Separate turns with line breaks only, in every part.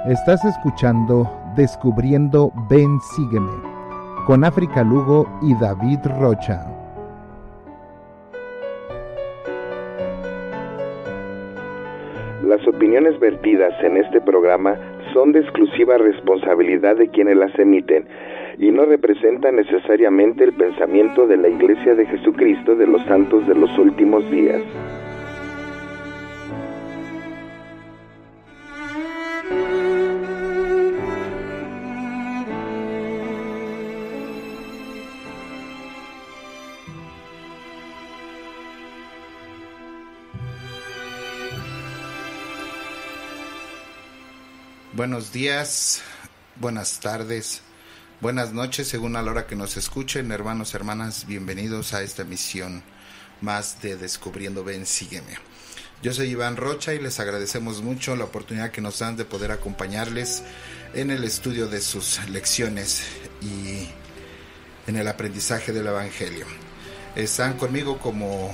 Estás escuchando Descubriendo Ven Sígueme con África Lugo y David Rocha.
Las opiniones vertidas en este programa son de exclusiva responsabilidad de quienes las emiten y no representan necesariamente el pensamiento de la Iglesia de Jesucristo de los Santos de los Últimos Días.
Buenos días, buenas tardes, buenas noches, según a la hora que nos escuchen, hermanos, hermanas, bienvenidos a esta emisión más de Descubriendo Ven Sígueme. Yo soy Iván Rocha y les agradecemos mucho la oportunidad que nos dan de poder acompañarles en el estudio de sus lecciones y en el aprendizaje del Evangelio. Están conmigo como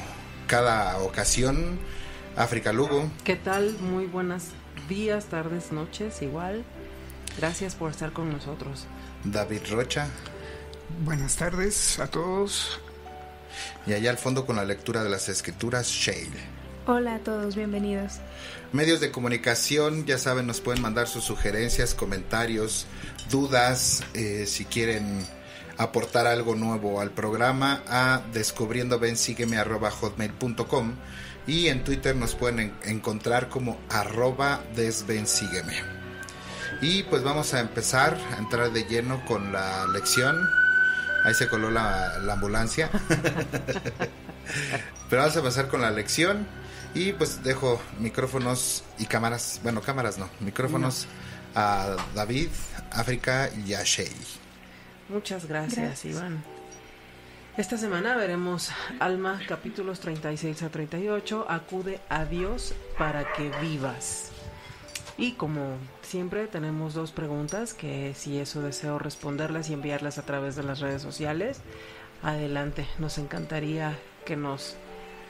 cada ocasión, África Lugo.
¿Qué tal? Muy buenas días, tardes, noches, igual. Gracias por estar con nosotros.
David Rocha.
Buenas tardes a todos.
Y allá al fondo con la lectura de las Escrituras, Sheil.
Hola a todos, bienvenidos.
Medios de comunicación, ya saben, nos pueden mandar sus sugerencias, comentarios, dudas, si quieren aportar algo nuevo al programa, a descubriendobensígueme@hotmail.com. Y en Twitter nos pueden encontrar como @desbensígueme. Y pues vamos a empezar a entrar de lleno con la lección. Ahí se coló la ambulancia. Pero vamos a empezar con la lección. Y pues dejo micrófonos y cámaras. Bueno, cámaras no. Micrófonos a David, África y a Shey.
Muchas gracias, Iván. Esta semana veremos Alma, capítulos 36 a 38, acude a Dios para que vivas. Y como siempre tenemos dos preguntas que si es su deseo responderlas y enviarlas a través de las redes sociales, adelante, nos encantaría que nos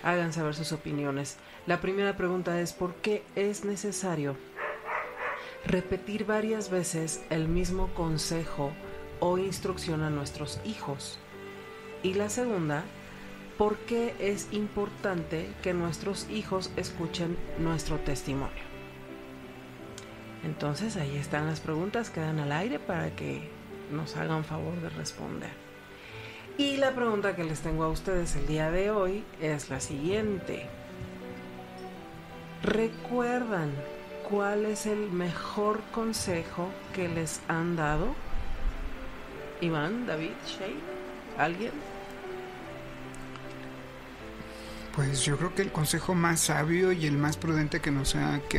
hagan saber sus opiniones. La primera pregunta es: ¿por qué es necesario repetir varias veces el mismo consejo o instrucción a nuestros hijos? Y la segunda, ¿por qué es importante que nuestros hijos escuchen nuestro testimonio? Entonces ahí están las preguntas, quedan al aire para que nos hagan favor de responder. Y la pregunta que les tengo a ustedes el día de hoy es la siguiente. ¿Recuerdan cuál es el mejor consejo que les han dado? Iván, David, Shey, ¿alguien?
Pues yo creo que el consejo más sabio y el más prudente que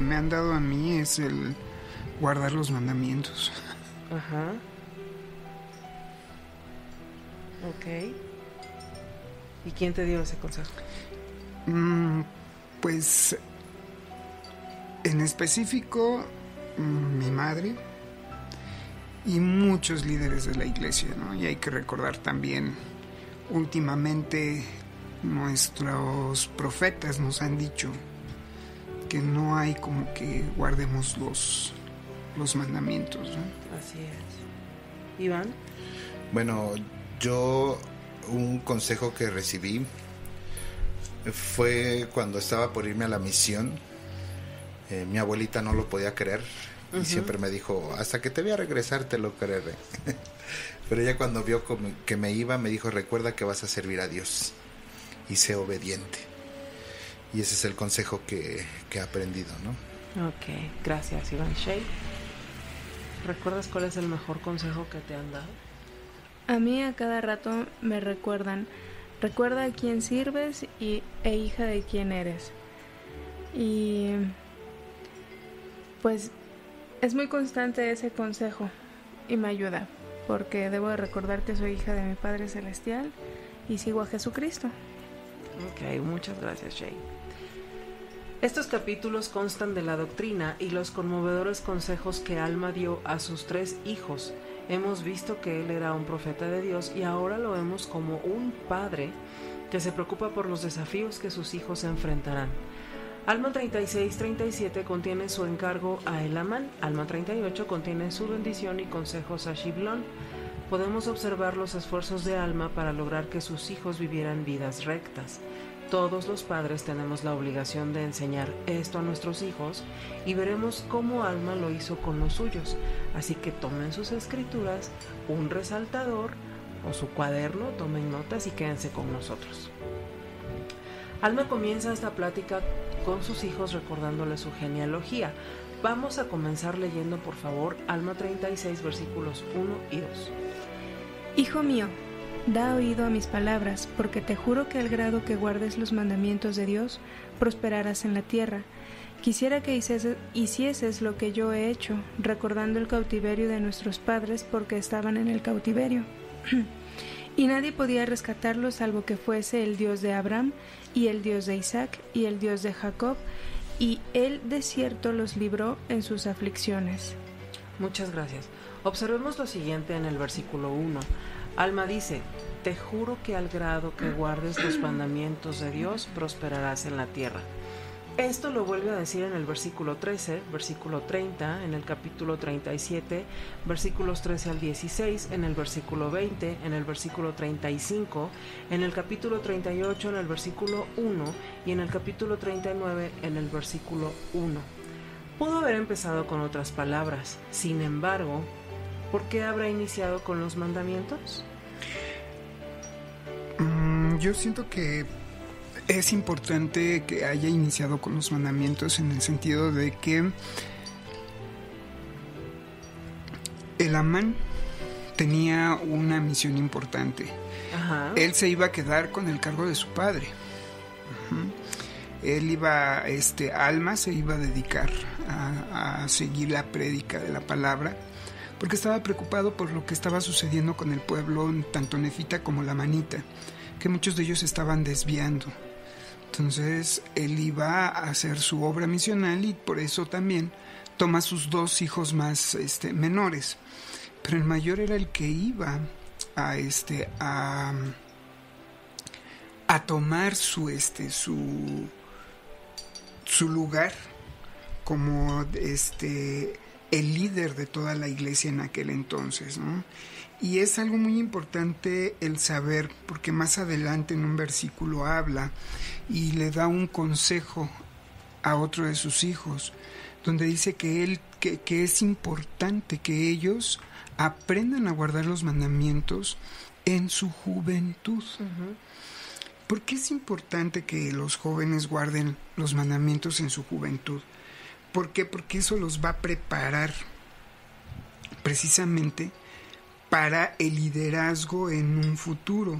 me han dado a mí es el guardar los mandamientos.
Ajá. Ok. ¿Y quién te dio ese consejo?
Pues en específico mi madre y muchos líderes de la iglesia, ¿no? Y hay que recordar también, últimamente nuestros profetas nos han dicho que no hay como que guardemos los mandamientos, ¿no?
Así es. Iván.
Bueno, yo un consejo que recibí fue cuando estaba por irme a la misión. Mi abuelita no lo podía creer y siempre me dijo: hasta que te voy a regresar te lo creeré. Pero ella cuando vio que me iba me dijo: recuerda que vas a servir a Dios y sé obediente. Y ese es el consejo que he aprendido, ¿no? Ok,
gracias, Iván. Shey, ¿recuerdas cuál es el mejor consejo que te han dado?
A mí a cada rato me recuerdan: recuerda a quién sirves e hija de quién eres. Y pues es muy constante ese consejo y me ayuda, porque debo de recordar que soy hija de mi Padre Celestial y sigo a Jesucristo.
Ok, muchas gracias, Shey. Estos capítulos constan de la doctrina y los conmovedores consejos que Alma dio a sus 3 hijos. Hemos visto que él era un profeta de Dios y ahora lo vemos como un padre que se preocupa por los desafíos que sus hijos enfrentarán. Alma 36-37 contiene su encargo a Elamán. Alma 38 contiene su bendición y consejos a Shiblón. Podemos observar los esfuerzos de Alma para lograr que sus hijos vivieran vidas rectas. Todos los padres tenemos la obligación de enseñar esto a nuestros hijos y veremos cómo Alma lo hizo con los suyos. Así que tomen sus escrituras, un resaltador o su cuaderno, tomen notas y quédense con nosotros. Alma comienza esta plática con sus hijos recordándoles su genealogía. Vamos a comenzar leyendo, por favor, Alma 36, versículos 1 y 2.
Hijo mío, da oído a mis palabras, porque te juro que al grado que guardes los mandamientos de Dios, prosperarás en la tierra. Quisiera que hicieses lo que yo he hecho, recordando el cautiverio de nuestros padres, porque estaban en el cautiverio. Y nadie podía rescatarlos salvo que fuese el Dios de Abraham, y el Dios de Isaac, y el Dios de Jacob, y él de cierto los libró en sus aflicciones.
Muchas gracias. Observemos lo siguiente en el versículo 1. Alma dice: te juro que al grado que guardes los mandamientos de Dios, prosperarás en la tierra. Esto lo vuelve a decir en el versículo 13, versículo 30, en el capítulo 37, versículos 13 al 16, en el versículo 20, en el versículo 35, en el capítulo 38, en el versículo 1 y en el capítulo 39, en el versículo 1. Pudo haber empezado con otras palabras, sin embargo, ¿por qué habrá iniciado con los mandamientos?
Yo siento que es importante que haya iniciado con los mandamientos en el sentido de que Elamán tenía una misión importante.
Ajá.
Él se iba a quedar con el cargo de su padre. Él iba, Alma se iba a dedicar a seguir la prédica de la palabra, porque estaba preocupado por lo que estaba sucediendo con el pueblo, tanto nefita como lamanita, que muchos de ellos estaban desviando. Entonces él iba a hacer su obra misional y por eso también toma sus dos hijos más menores, pero el mayor era el que iba a tomar su lugar como el líder de toda la iglesia en aquel entonces, ¿no? Y es algo muy importante el saber, porque más adelante en un versículo habla y le da un consejo a otro de sus hijos, donde dice que es importante que ellos aprendan a guardar los mandamientos en su juventud.
Uh-huh.
¿Por qué es importante que los jóvenes guarden los mandamientos en su juventud? ¿Por qué? Porque eso los va a preparar precisamente para el liderazgo en un futuro.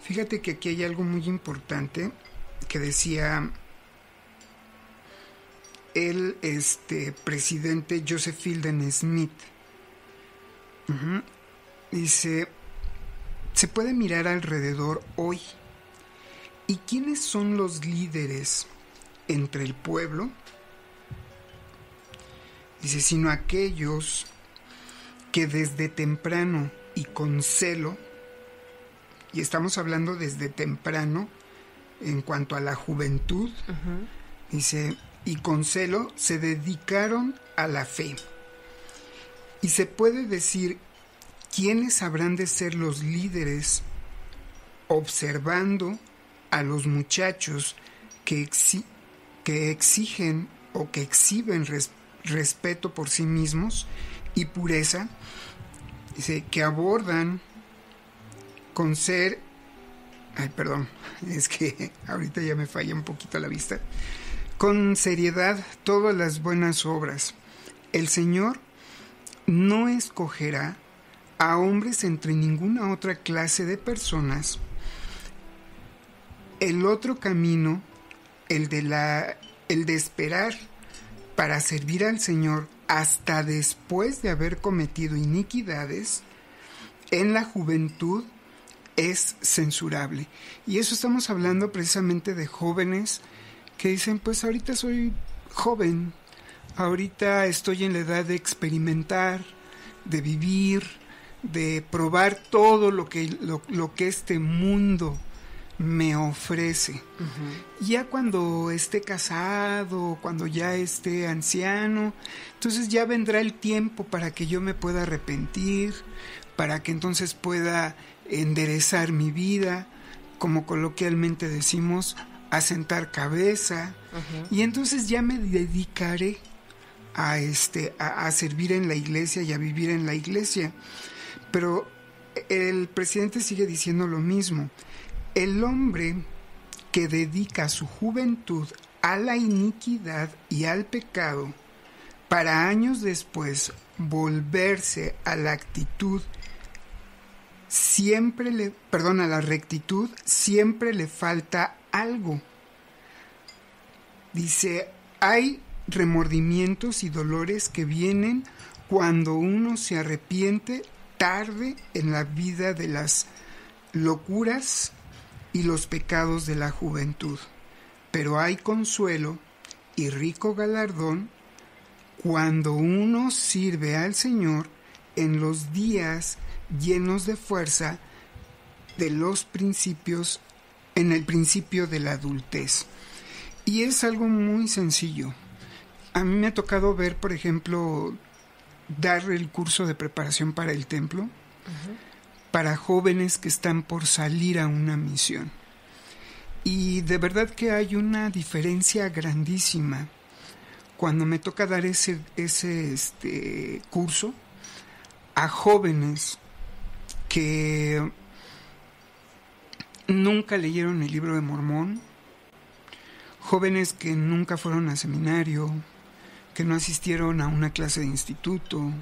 Fíjate que aquí hay algo muy importante que decía el presidente Joseph Fielding Smith. Dice: se puede mirar alrededor hoy. ¿Y quiénes son los líderes entre el pueblo? Dice: sino aquellos que desde temprano y con celo, y estamos hablando desde temprano en cuanto a la juventud,
Uh-huh.
dice, y con celo se dedicaron a la fe. Y se puede decir quiénes habrán de ser los líderes, observando a los muchachos que exigen o que exhiben respeto por sí mismos y pureza, dice, que abordan con ser, es que ahorita ya me falla un poquito la vista, con seriedad todas las buenas obras. El Señor no escogerá a hombres entre ninguna otra clase de personas. El otro camino, el de esperar para servir al Señor hasta después de haber cometido iniquidades en la juventud, es censurable. Y eso estamos hablando precisamente de jóvenes que dicen: pues ahorita soy joven, ahorita estoy en la edad de experimentar, de vivir, de probar todo lo que este mundo me ofrece. Ya cuando esté casado, cuando ya esté anciano, entonces ya vendrá el tiempo para que yo me pueda arrepentir, para que entonces pueda enderezar mi vida, como coloquialmente decimos, asentar cabeza, y entonces ya me dedicaré a servir en la iglesia y a vivir en la iglesia. Pero el presidente sigue diciendo lo mismo. El hombre que dedica su juventud a la iniquidad y al pecado, para años después volverse a la actitud, a la rectitud, siempre le falta algo. Dice, hay remordimientos y dolores que vienen cuando uno se arrepiente tarde en la vida de las locuras y los pecados de la juventud. Pero hay consuelo y rico galardón cuando uno sirve al Señor en los días llenos de fuerza de los principios, en el principio de la adultez. Y es algo muy sencillo. A mí me ha tocado ver, por ejemplo, dar el curso de preparación para el templo para jóvenes que están por salir a una misión. Y de verdad que hay una diferencia grandísima cuando me toca dar ese curso a jóvenes que nunca leyeron el Libro de Mormón, jóvenes que nunca fueron a seminario, que no asistieron a una clase de instituto,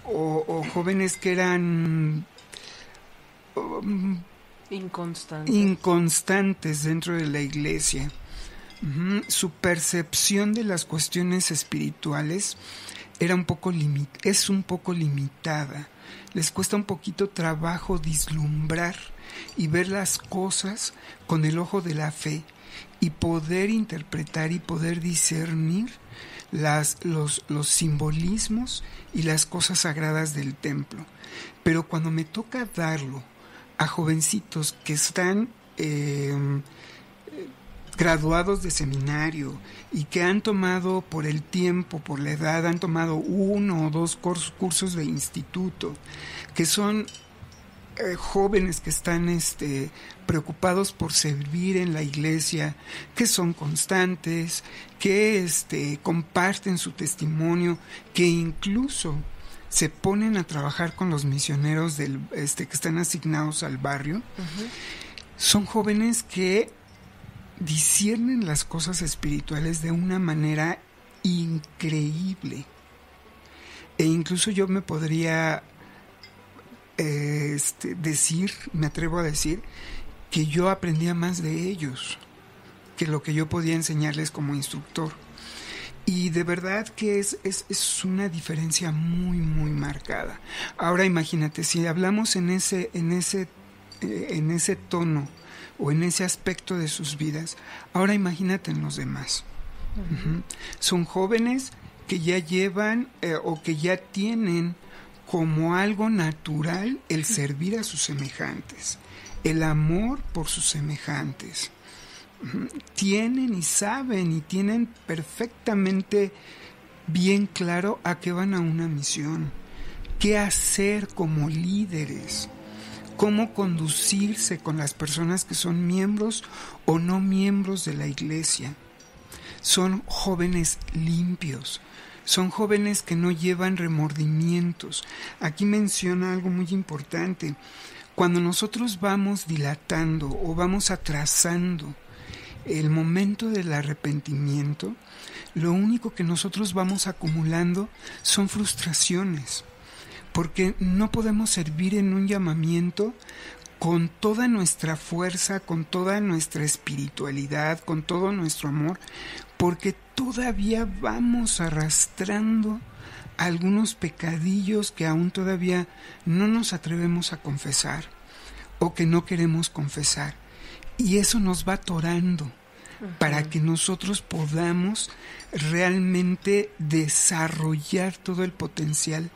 o jóvenes que eran inconstantes dentro de la iglesia. Su percepción de las cuestiones espirituales es un poco limitada. Les cuesta un poquito trabajo vislumbrar y ver las cosas con el ojo de la fe y poder interpretar y poder discernir los simbolismos y las cosas sagradas del templo. Pero cuando me toca darlo a jovencitos que están graduados de seminario y que han tomado por el tiempo, por la edad, han tomado 1 o 2 cursos de instituto, que son jóvenes que están preocupados por servir en la iglesia, que son constantes, que comparten su testimonio, que incluso se ponen a trabajar con los misioneros que están asignados al barrio. Son jóvenes que disciernen las cosas espirituales de una manera increíble. E incluso yo me podría me atrevo a decir que yo aprendía más de ellos que lo que yo podía enseñarles como instructor. Y de verdad que es una diferencia muy, muy marcada. Ahora imagínate, si hablamos en ese tono o en ese aspecto de sus vidas, ahora imagínate en los demás. Son jóvenes que ya llevan o que ya tienen como algo natural el servir a sus semejantes, el amor por sus semejantes. Tienen y saben y tienen perfectamente bien claro a qué van a una misión, qué hacer como líderes, cómo conducirse con las personas que son miembros o no miembros de la iglesia. Son jóvenes limpios, son jóvenes que no llevan remordimientos. Aquí menciona algo muy importante. Cuando nosotros vamos dilatando o vamos atrasando el momento del arrepentimiento, lo único que nosotros vamos acumulando son frustraciones, porque no podemos servir en un llamamiento con toda nuestra fuerza, con toda nuestra espiritualidad, con todo nuestro amor, porque todavía vamos arrastrando algunos pecadillos que aún todavía no nos atrevemos a confesar o que no queremos confesar. Y eso nos va atorando para que nosotros podamos realmente desarrollar todo el potencial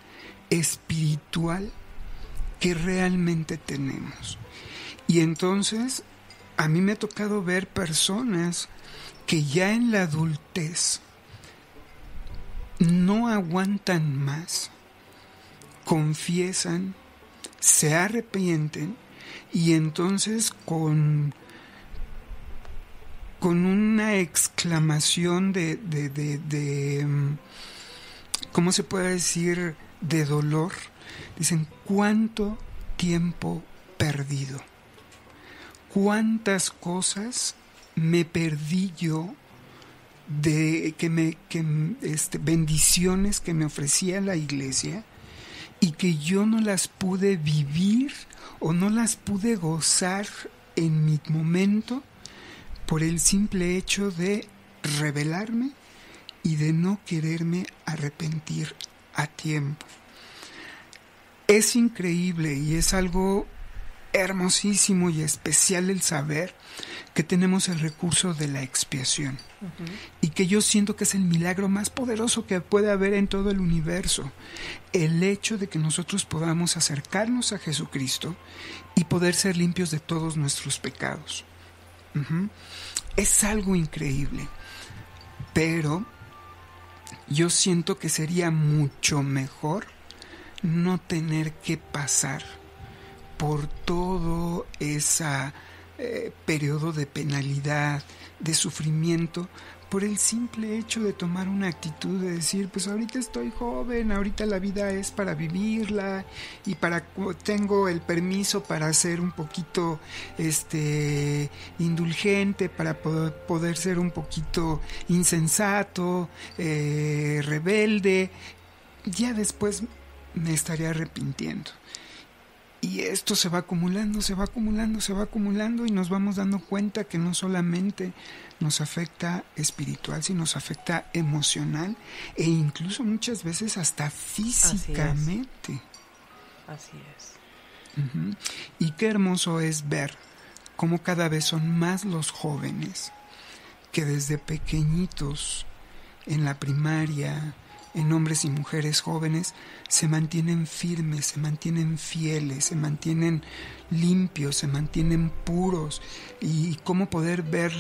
espiritual que realmente tenemos. Y entonces a mí me ha tocado ver personas que ya en la adultez no aguantan más, confiesan, se arrepienten y entonces con una exclamación de ¿cómo se puede decir? De dolor, dicen: ¿cuánto tiempo perdido? ¿Cuántas cosas me perdí yo de bendiciones que me ofrecía la iglesia y que yo no las pude vivir o no las pude gozar en mi momento por el simple hecho de rebelarme y de no quererme arrepentir a tiempo? Es increíble y es algo hermosísimo y especial el saber que tenemos el recurso de la expiación, y que yo siento que es el milagro más poderoso que puede haber en todo el universo, el hecho de que nosotros podamos acercarnos a Jesucristo y poder ser limpios de todos nuestros pecados. Es algo increíble, pero yo siento que sería mucho mejor no tener que pasar por todo ese periodo de penalidad, de sufrimiento, por el simple hecho de tomar una actitud de decir: pues ahorita estoy joven, ahorita la vida es para vivirla y tengo el permiso para ser un poquito indulgente, para poder ser un poquito insensato, rebelde. Ya después me estaré arrepintiendo. Y esto se va acumulando y nos vamos dando cuenta que no solamente nos afecta espiritual, sino nos afecta emocional e incluso muchas veces hasta físicamente.
Así es.
Y qué hermoso es ver cómo cada vez son más los jóvenes que desde pequeñitos en la primaria, en hombres y mujeres jóvenes, se mantienen firmes, se mantienen fieles, se mantienen limpios, se mantienen puros, y cómo poder ver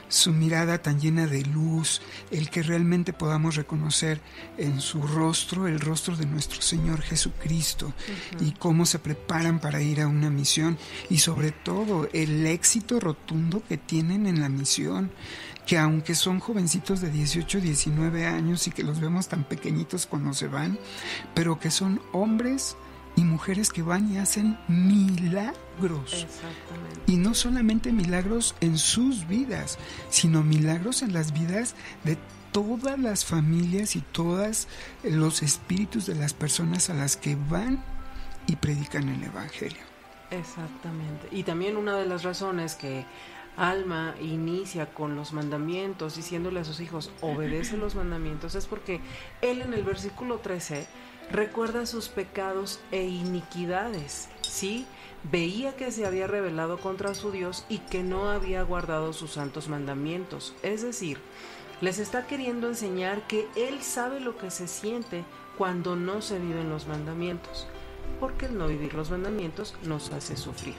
su mirada tan llena de luz, el que realmente podamos reconocer en su rostro el rostro de nuestro Señor Jesucristo, y cómo se preparan para ir a una misión, y sobre todo el éxito rotundo que tienen en la misión, que aunque son jovencitos de 18, 19 años y que los vemos tan pequeñitos cuando se van, pero que son hombres y mujeres que van y hacen milagros.
Exactamente.
Y no solamente milagros en sus vidas, sino milagros en las vidas de todas las familias y todos los espíritus de las personas a las que van y predican el Evangelio.
Exactamente. Y también una de las razones que Alma inicia con los mandamientos, diciéndole a sus hijos: obedece los mandamientos, es porque él en el versículo 13 recuerda sus pecados e iniquidades, ¿sí? Veía que se había rebelado contra su Dios y que no había guardado sus santos mandamientos. Es decir, les está queriendo enseñar que él sabe lo que se siente cuando no se viven los mandamientos, porque el no vivir los mandamientos nos hace sufrir.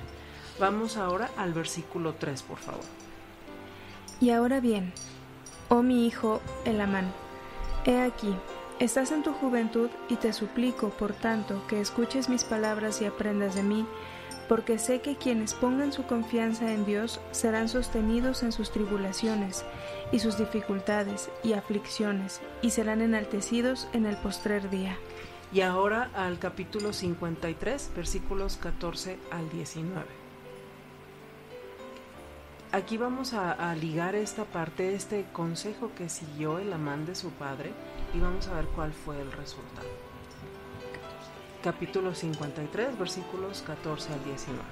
Vamos ahora al versículo 3, por favor.
Y ahora bien, oh mi hijo Elamán, he aquí, estás en tu juventud y te suplico, por tanto, que escuches mis palabras y aprendas de mí, porque sé que quienes pongan su confianza en Dios serán sostenidos en sus tribulaciones y sus dificultades y aflicciones, y serán enaltecidos en el postrer día.
Y ahora al capítulo 53, versículos 14 al 19. Aquí vamos a ligar esta parte, este consejo que siguió Elamán de su padre, y vamos a ver cuál fue el resultado. Capítulo 53, versículos 14 al 19.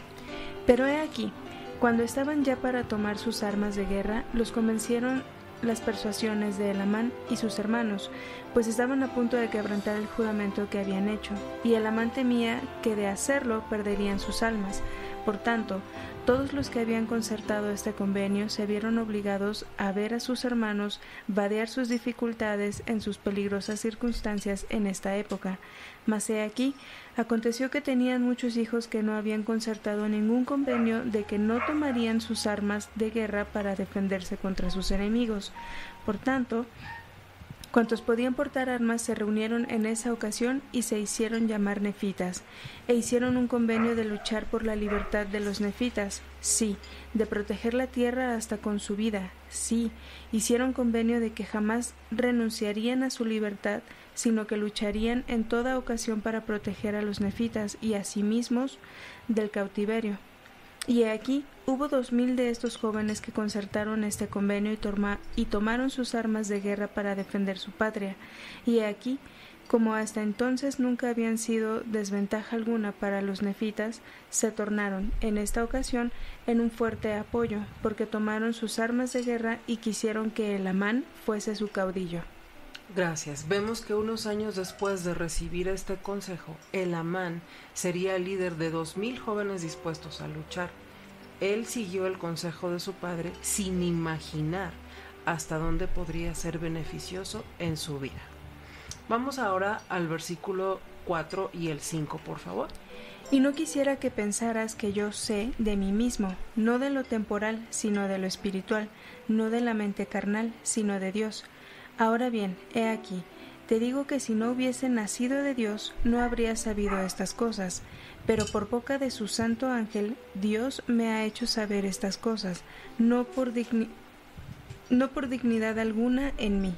Pero he aquí, cuando estaban ya para tomar sus armas de guerra, los convencieron las persuasiones de Elamán y sus hermanos, pues estaban a punto de quebrantar el juramento que habían hecho, y Elamán temía que de hacerlo perderían sus almas, Por tanto, todos los que habían concertado este convenio se vieron obligados a ver a sus hermanos vadear sus dificultades en sus peligrosas circunstancias en esta época. Mas he aquí, aconteció que tenían muchos hijos que no habían concertado ningún convenio de que no tomarían sus armas de guerra para defenderse contra sus enemigos. Por tanto, cuantos podían portar armas se reunieron en esa ocasión y se hicieron llamar nefitas, e hicieron un convenio de luchar por la libertad de los nefitas, sí, de proteger la tierra hasta con su vida, sí, hicieron convenio de que jamás renunciarían a su libertad, sino que lucharían en toda ocasión para proteger a los nefitas y a sí mismos del cautiverio. Y aquí hubo 2000 de estos jóvenes que concertaron este convenio y tomaron sus armas de guerra para defender su patria. Y aquí, como hasta entonces nunca habían sido desventaja alguna para los nefitas, se tornaron, en esta ocasión, en un fuerte apoyo, porque tomaron sus armas de guerra y quisieron que Elamán fuese su caudillo.
Gracias. Vemos que unos años después de recibir este consejo, Elamán sería el líder de 2000 jóvenes dispuestos a luchar. Él siguió el consejo de su padre sin imaginar hasta dónde podría ser beneficioso en su vida. Vamos ahora al versículo 4 y el 5, por favor.
Y no quisiera que pensaras que yo sé de mí mismo, no de lo temporal, sino de lo espiritual, no de la mente carnal, sino de Dios. Ahora bien, he aquí, te digo que si no hubiese nacido de Dios, no habría sabido estas cosas, pero por boca de su santo ángel, Dios me ha hecho saber estas cosas, no por dignidad alguna en mí.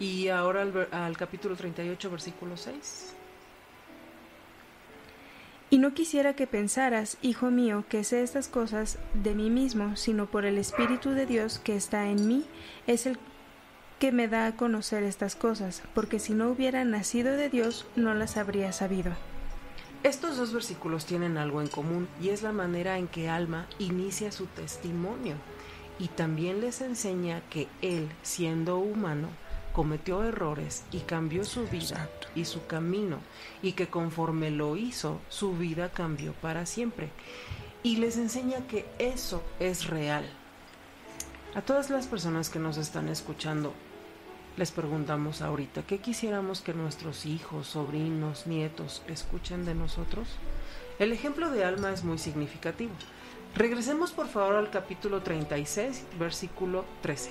Y ahora al capítulo 38, versículo 6.
Y no quisiera que pensaras, hijo mío, que sé estas cosas de mí mismo, sino por el Espíritu de Dios que está en mí, es el que me da a conocer estas cosas, porque si no hubiera nacido de Dios, no las habría sabido.
Estos dos versículos tienen algo en común, y es la manera en que Alma inicia su testimonio, y también les enseña que él, siendo humano, cometió errores y cambió su vida y su camino, y que conforme lo hizo, su vida cambió para siempre. Y les enseña que eso es real. A todas las personas que nos están escuchando, les preguntamos ahorita, ¿qué quisiéramos que nuestros hijos, sobrinos, nietos escuchen de nosotros? El ejemplo de Alma es muy significativo. Regresemos por favor al capítulo 36, versículo 13.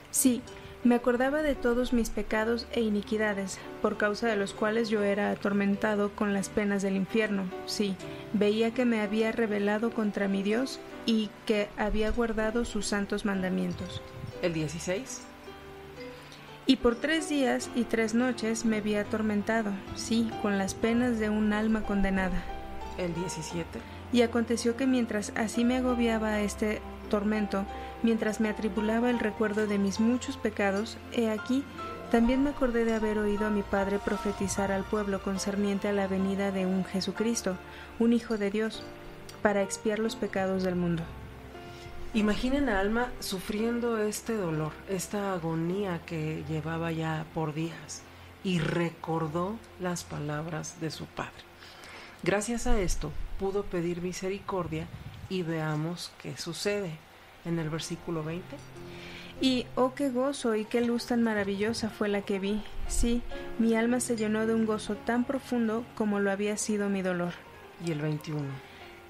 Sí, me acordaba de todos mis pecados e iniquidades, por causa de los cuales yo era atormentado con las penas del infierno. Sí, veía que me había rebelado contra mi Dios y que había guardado sus santos mandamientos.
El 16.
Y por 3 días y 3 noches me vi atormentado, sí, con las penas de un alma condenada.
El 17.
Y aconteció que mientras así me agobiaba este tormento, mientras me atribulaba el recuerdo de mis muchos pecados, he aquí, también me acordé de haber oído a mi padre profetizar al pueblo concerniente a la venida de un Jesucristo, un Hijo de Dios, para expiar los pecados del mundo.
Imaginen a Alma sufriendo este dolor, esta agonía que llevaba ya por días, y recordó las palabras de su padre. Gracias a esto pudo pedir misericordia y veamos qué sucede en el versículo 20.
Y oh, qué gozo y qué luz tan maravillosa fue la que vi. Sí, mi alma se llenó de un gozo tan profundo como lo había sido mi dolor.
Y el 21.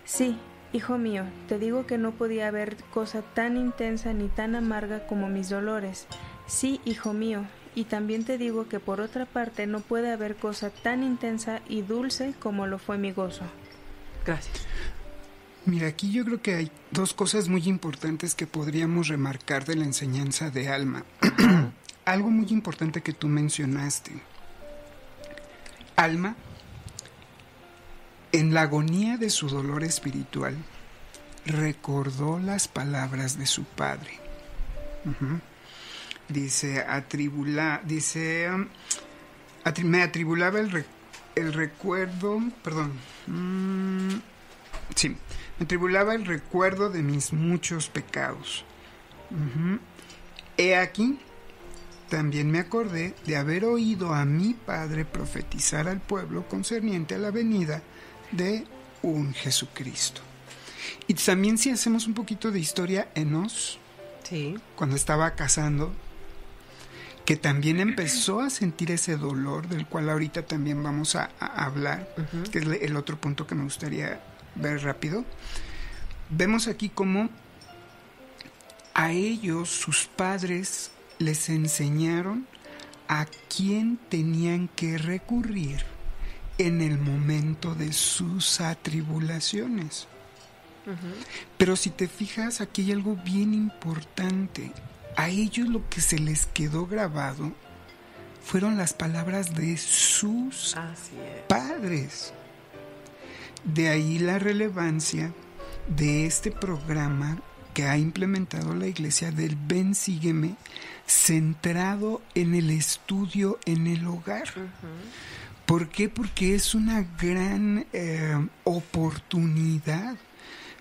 Sí, hijo mío, te digo que no podía haber cosa tan intensa ni tan amarga como mis dolores. Sí, hijo mío, y también te digo que por otra parte no puede haber cosa tan intensa y dulce como lo fue mi gozo.
Gracias.
Mira, aquí yo creo que hay 2 cosas muy importantes que podríamos remarcar de la enseñanza de Alma. Algo muy importante que tú mencionaste. Alma, en la agonía de su dolor espiritual, recordó las palabras de su padre. Me atribulaba el recuerdo, me atribulaba el recuerdo de mis muchos pecados. He aquí, también me acordé de haber oído a mi padre profetizar al pueblo concerniente a la venida de un Jesucristo. Y también si hacemos un poquito de historia, Enos,
Sí.
cuando estaba casando, que también empezó a sentir ese dolor, del cual ahorita también vamos a hablar, que es el otro punto que me gustaría ver rápido. Vemos aquí cómo a ellos, sus padres, les enseñaron a quién tenían que recurrir en el momento de sus atribulaciones. Pero si te fijas, aquí hay algo bien importante. A ellos lo que se les quedó grabado fueron las palabras de sus padres. De ahí la relevancia de este programa que ha implementado la iglesia del Ven, Sígueme, centrado en el estudio en el hogar. ¿Por qué? Porque es una gran oportunidad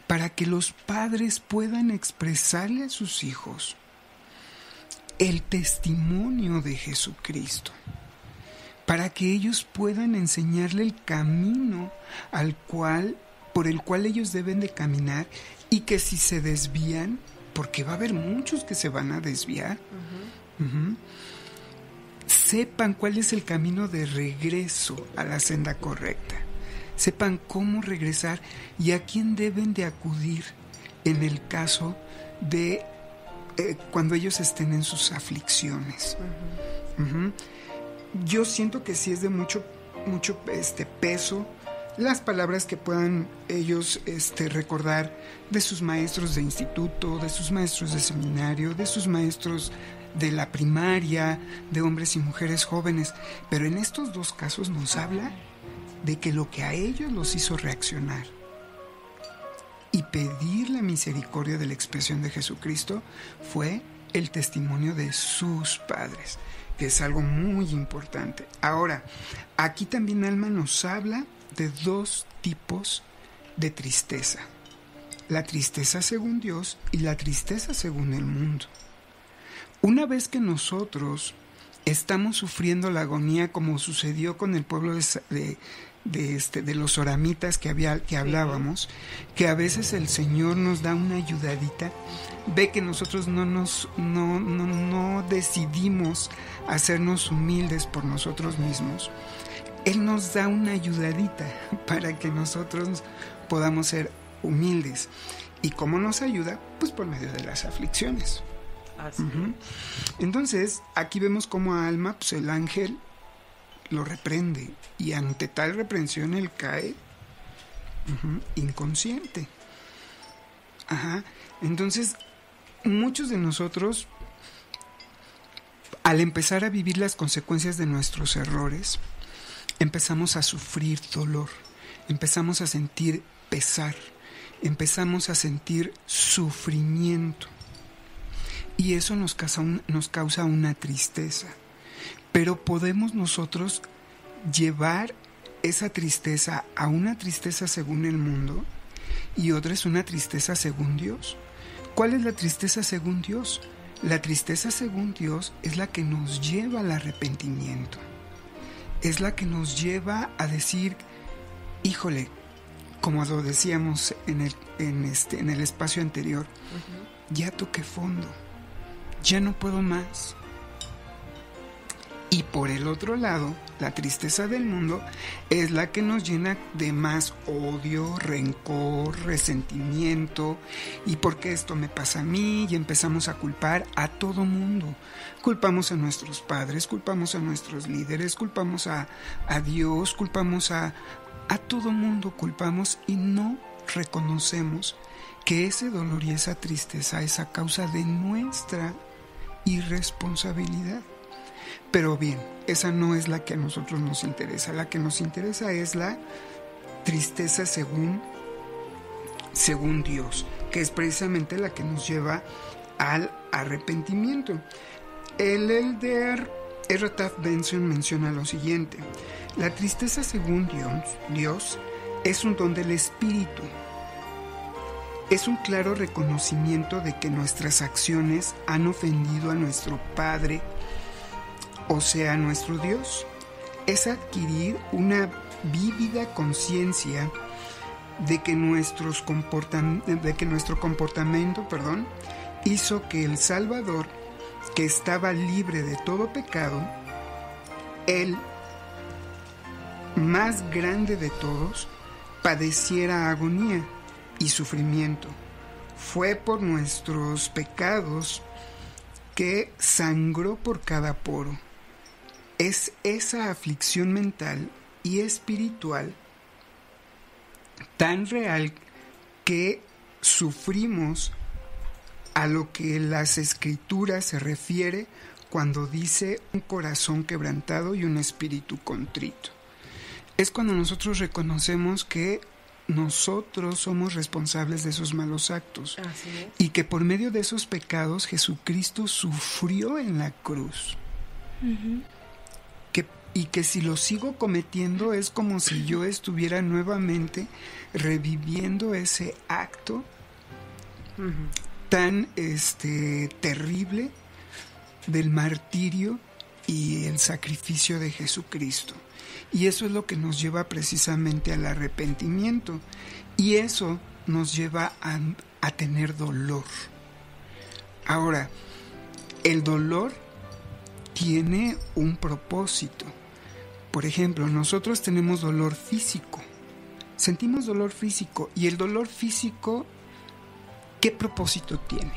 para que los padres puedan expresarle a sus hijos el testimonio de Jesucristo, para que ellos puedan enseñarle el camino por el cual ellos deben de caminar, y que si se desvían, porque va a haber muchos que se van a desviar, sepan cuál es el camino de regreso a la senda correcta, sepan cómo regresar y a quién deben de acudir en el caso de cuando ellos estén en sus aflicciones. Yo siento que sí es de mucho peso las palabras que puedan ellos recordar de sus maestros de instituto, de sus maestros de seminario, de sus maestros de la primaria, de hombres y mujeres jóvenes. Pero en estos dos casos nos habla de que lo que a ellos los hizo reaccionar y pedir la misericordia de la expresión de Jesucristo fue el testimonio de sus padres, que es algo muy importante. Ahora, aquí también Alma nos habla de dos tipos de tristeza: la tristeza según Dios y la tristeza según el mundo. Una vez que nosotros estamos sufriendo la agonía, como sucedió con el pueblo de los oramitas que hablábamos, que a veces el Señor nos da una ayudadita, ve que nosotros no decidimos hacernos humildes por nosotros mismos. Él nos da una ayudadita para que nosotros podamos ser humildes. ¿Y cómo nos ayuda? Pues por medio de las aflicciones. Entonces, aquí vemos cómo a Alma, pues el ángel lo reprende, y ante tal reprensión él cae inconsciente. Entonces, muchos de nosotros, al empezar a vivir las consecuencias de nuestros errores, empezamos a sufrir dolor, empezamos a sentir pesar, empezamos a sentir sufrimiento, y eso nos causa una tristeza. Pero podemos nosotros llevar esa tristeza a una tristeza según el mundo, y otra es una tristeza según Dios. ¿Cuál es la tristeza según Dios? La tristeza según Dios es la que nos lleva al arrepentimiento. Es la que nos lleva a decir, híjole, como lo decíamos en el espacio anterior, ya toqué fondo, ya no puedo más. Y por el otro lado, la tristeza del mundo es la que nos llena de más odio, rencor, resentimiento. ¿Y por qué esto me pasa a mí? Y empezamos a culpar a todo mundo. Culpamos a nuestros padres, culpamos a nuestros líderes, culpamos a Dios, culpamos a todo mundo, culpamos, y no reconocemos que ese dolor y esa tristeza es a causa de nuestra irresponsabilidad. Pero bien, esa no es la que a nosotros nos interesa. La que nos interesa es la tristeza según Dios, que es precisamente la que nos lleva al arrepentimiento. El elder R. Taft Benson menciona lo siguiente: la tristeza según Dios es un don del Espíritu. Es un claro reconocimiento de que nuestras acciones han ofendido a nuestro Padre, o sea, nuestro Dios. Es adquirir una vívida conciencia de que nuestro comportamiento, hizo que el Salvador, que estaba libre de todo pecado, el más grande de todos, padeciera agonía y sufrimiento. Fue por nuestros pecados que sangró por cada poro. Es esa aflicción mental y espiritual tan real que sufrimos, a lo que las Escrituras se refiere cuando dice un corazón quebrantado y un espíritu contrito. Es cuando nosotros reconocemos que nosotros somos responsables de esos malos actos.
Así es.
Y que por medio de esos pecados Jesucristo sufrió en la cruz.
Uh-huh.
Y que si lo sigo cometiendo es como si yo estuviera nuevamente reviviendo ese acto tan terrible del martirio y el sacrificio de Jesucristo. Y eso es lo que nos lleva precisamente al arrepentimiento. Y eso nos lleva a tener dolor. Ahora, el dolor tiene un propósito. Por ejemplo, nosotros tenemos dolor físico. Sentimos dolor físico. Y el dolor físico, ¿qué propósito tiene?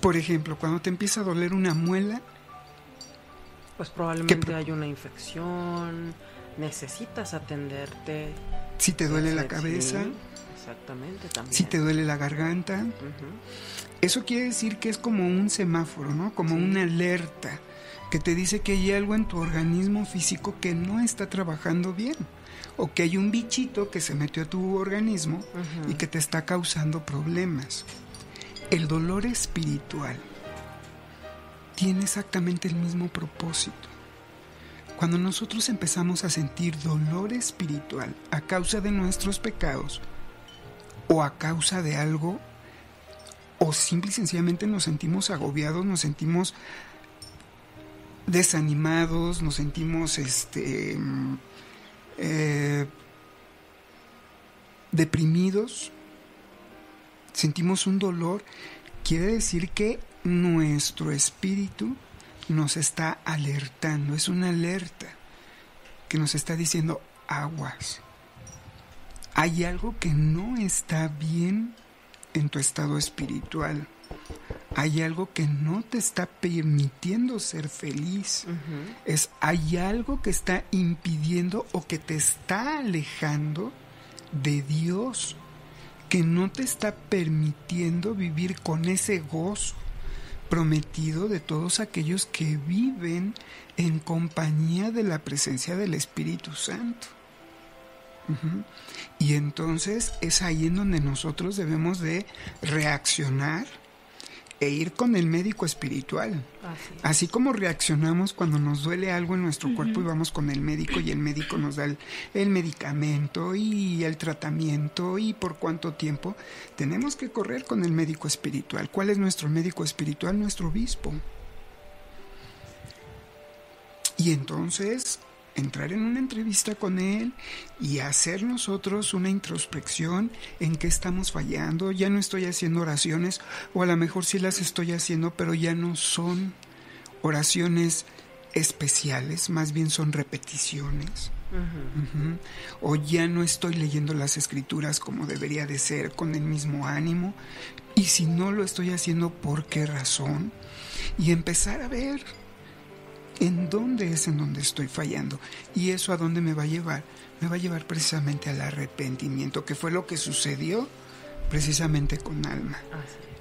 Por ejemplo, cuando te empieza a doler una muela,
pues probablemente hay una infección, necesitas atenderte.
Si te duele la cabeza.
Sí, exactamente, también.
Si te duele la garganta. Eso quiere decir que es como un semáforo, ¿no? Como una alerta que te dice que hay algo en tu organismo físico que no está trabajando bien, o que hay un bichito que se metió a tu organismo y que te está causando problemas. El dolor espiritual tiene exactamente el mismo propósito. Cuando nosotros empezamos a sentir dolor espiritual a causa de nuestros pecados, o a causa de algo, o simple y sencillamente nos sentimos agobiados, nos sentimos desanimados, nos sentimos deprimidos, sentimos un dolor, quiere decir que nuestro espíritu nos está alertando. Es una alerta que nos está diciendo: aguas, hay algo que no está bien en tu estado espiritual. Hay algo que no te está permitiendo ser feliz. Hay algo que está impidiendo o que te está alejando de Dios, que no te está permitiendo vivir con ese gozo prometido de todos aquellos que viven en compañía de la presencia del Espíritu Santo. Y entonces es ahí en donde nosotros debemos de reaccionar e ir con el médico espiritual. Así como reaccionamos cuando nos duele algo en nuestro cuerpo y vamos con el médico, y el médico nos da el medicamento y el tratamiento y por cuánto tiempo, tenemos que correr con el médico espiritual. ¿Cuál es nuestro médico espiritual? Nuestro obispo. Y entonces entrar en una entrevista con él y hacer nosotros una introspección en qué estamos fallando. Ya no estoy haciendo oraciones, o a lo mejor sí las estoy haciendo, pero ya no son oraciones especiales, más bien son repeticiones. O ya no estoy leyendo las Escrituras como debería de ser, con el mismo ánimo. Y si no lo estoy haciendo, ¿por qué razón? Y empezar a ver en dónde es en donde estoy fallando. ¿Y eso a dónde me va a llevar? Me va a llevar precisamente al arrepentimiento, que fue lo que sucedió precisamente con Alma.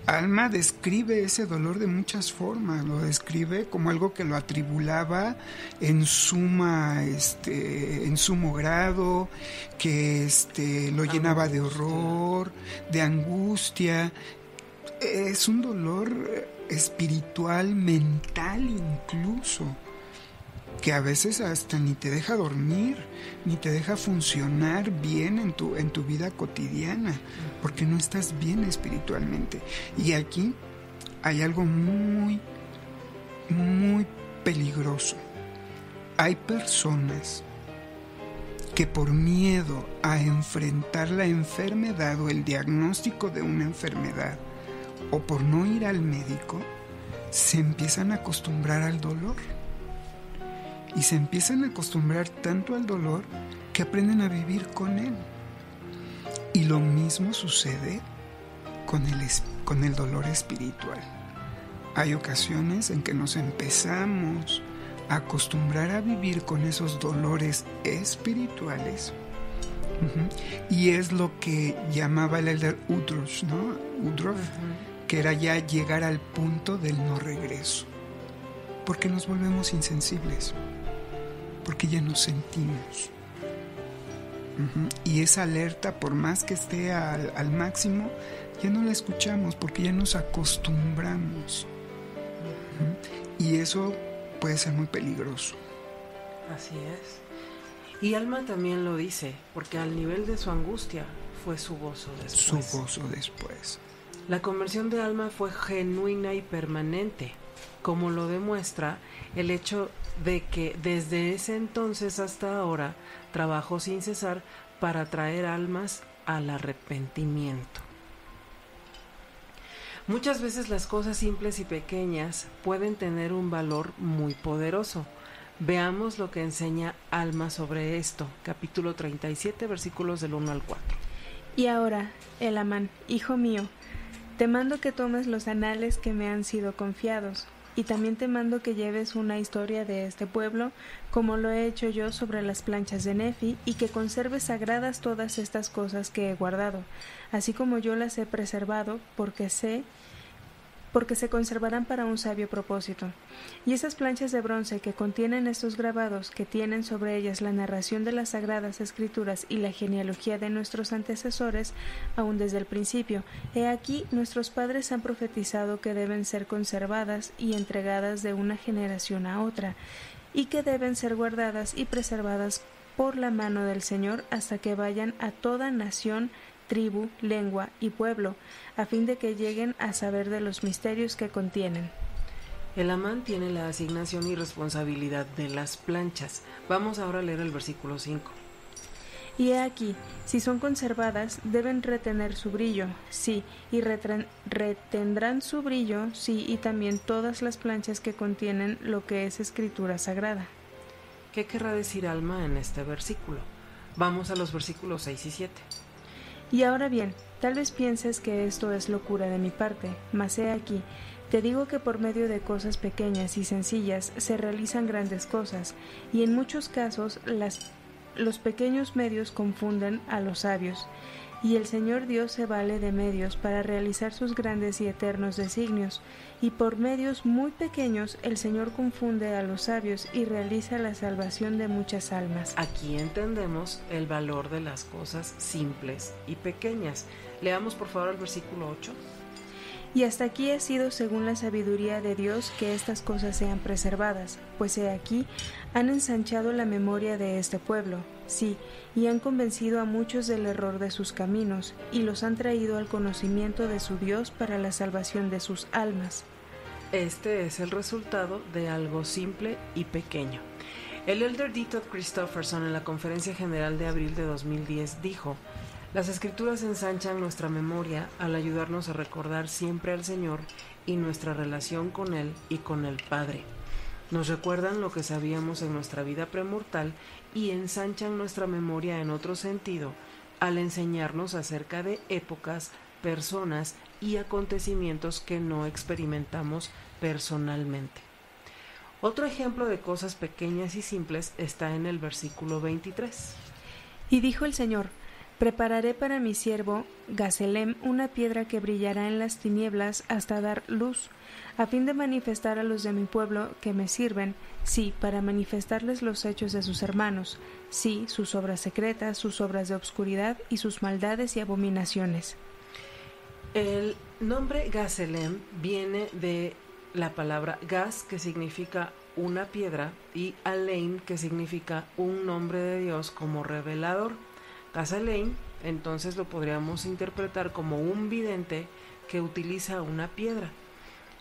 Alma describe ese dolor de muchas formas. Lo describe como algo que lo atribulaba en sumo grado, que lo llenaba de horror, de angustia. Es un dolor espiritual, mental incluso, que a veces hasta ni te deja dormir, ni te deja funcionar bien en tu vida cotidiana, porque no estás bien espiritualmente. Y aquí hay algo muy, muy peligroso. Hay personas que por miedo a enfrentar la enfermedad o el diagnóstico de una enfermedad, o por no ir al médico, se empiezan a acostumbrar al dolor. Y se empiezan a acostumbrar tanto al dolor que aprenden a vivir con él. Y lo mismo sucede con el dolor espiritual. Hay ocasiones en que nos empezamos a acostumbrar a vivir con esos dolores espirituales. Y es lo que llamaba el elder Woodruff, ¿no? Woodruff, que era ya llegar al punto del no regreso. Porque nos volvemos insensibles. Porque ya nos sentimos. Y esa alerta, por más que esté al máximo, ya no la escuchamos porque ya nos acostumbramos. Y eso puede ser muy peligroso.
Así es. Y Alma también lo dice, porque al nivel de su angustia fue su gozo después.
Su gozo después.
La conversión de Alma fue genuina y permanente, como lo demuestra el hecho de que desde ese entonces hasta ahora trabajó sin cesar para traer almas al arrepentimiento. Muchas veces las cosas simples y pequeñas pueden tener un valor muy poderoso. Veamos lo que enseña Alma sobre esto, capítulo 37, versículos del 1 al 4.
Y ahora, Elamán, hijo mío, te mando que tomes los anales que me han sido confiados, y también te mando que lleves una historia de este pueblo, como lo he hecho yo sobre las planchas de Nefi, y que conserves sagradas todas estas cosas que he guardado, así como yo las he preservado, porque se conservarán para un sabio propósito. Y esas planchas de bronce que contienen estos grabados, que tienen sobre ellas la narración de las sagradas escrituras y la genealogía de nuestros antecesores, aun desde el principio, he aquí nuestros padres han profetizado que deben ser conservadas y entregadas de una generación a otra, y que deben ser guardadas y preservadas por la mano del Señor hasta que vayan a toda nación, tribu, lengua y pueblo, a fin de que lleguen a saber de los misterios que contienen.
Elamán tiene la asignación y responsabilidad de las planchas. Vamos ahora a leer el versículo 5.
Y he aquí, si son conservadas, deben retener su brillo, sí, y retendrán su brillo, sí, y también todas las planchas que contienen lo que es escritura sagrada.
¿Qué querrá decir Alma en este versículo? Vamos a los versículos 6 y 7.
Y ahora bien, tal vez pienses que esto es locura de mi parte, mas he aquí, te digo que por medio de cosas pequeñas y sencillas se realizan grandes cosas, y en muchos casos los pequeños medios confunden a los sabios, y el Señor Dios se vale de medios para realizar sus grandes y eternos designios, y por medios muy pequeños el Señor confunde a los sabios y realiza la salvación de muchas almas.
Aquí entendemos el valor de las cosas simples y pequeñas. Leamos por favor el versículo 8.
Y hasta aquí ha sido según la sabiduría de Dios que estas cosas sean preservadas, pues he aquí, han ensanchado la memoria de este pueblo, sí, y han convencido a muchos del error de sus caminos, y los han traído al conocimiento de su Dios para la salvación de sus almas.
Este es el resultado de algo simple y pequeño. El elder D. Todd Christofferson en la Conferencia General de abril de 2010 dijo: las escrituras ensanchan nuestra memoria al ayudarnos a recordar siempre al Señor y nuestra relación con Él y con el Padre. Nos recuerdan lo que sabíamos en nuestra vida premortal y ensanchan nuestra memoria en otro sentido al enseñarnos acerca de épocas, personas y acontecimientos que no experimentamos personalmente. Otro ejemplo de cosas pequeñas y simples está en el versículo 23.
Y dijo el Señor: prepararé para mi siervo Gazelem una piedra que brillará en las tinieblas hasta dar luz, a fin de manifestar a los de mi pueblo que me sirven, sí, para manifestarles los hechos de sus hermanos, sí, sus obras secretas, sus obras de obscuridad y sus maldades y abominaciones.
El nombre Gazelem viene de la palabra gas, que significa una piedra, y Alein, que significa un nombre de Dios como revelador. Gazelem, entonces lo podríamos interpretar como un vidente que utiliza una piedra.